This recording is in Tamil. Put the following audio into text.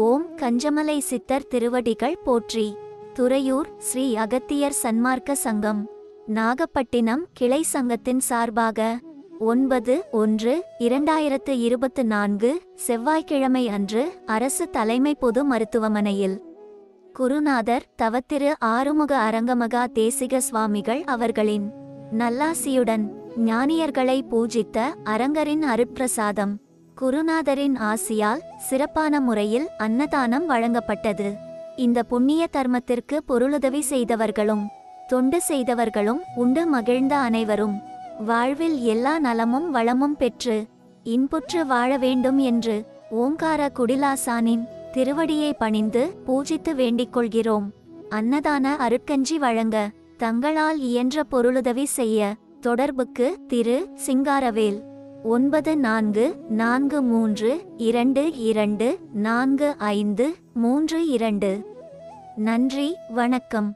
ஓம் கஞ்சமலை சித்தர் திருவடிகள் போற்றி. துறையூர் ஸ்ரீ அகத்தியர் சன்மார்க்க சங்கம் நாகப்பட்டினம் கிளை சங்கத்தின் சார்பாக 9/1/2024 செவ்வாய்க்கிழமை அன்று அரசு தலைமை பொது மருத்துவமனையில் குருநாதர் தவத்திரு ஆறுமுக அரங்கமகா தேசிக சுவாமிகள் அவர்களின் நல்லாசியுடன் ஞானியர்களை பூஜித்த அரங்கரின் அருட்பிரசாதம் குருநாதரின் ஆசியால் சிறப்பான முறையில் அன்னதானம் வழங்கப்பட்டது. இந்த புண்ணிய தர்மத்திற்கு பொருளுதவி செய்தவர்களும் தொண்டு செய்தவர்களும் உண்டு மகிழ்ந்த அனைவரும் வாழ்வில் எல்லா நலமும் வளமும் பெற்று இன்புற்று வாழ வேண்டும் என்று ஓங்கார குடிலாசானின் திருவடியை பணிந்து பூஜித்து வேண்டிக் கொள்கிறோம். அன்னதான அருட்கஞ்சி வழங்க தங்களால் இயன்ற பொருளுதவி செய்ய தொடர்புக்கு திரு சிங்காரவேல் 9443224532. நன்றி, வணக்கம்.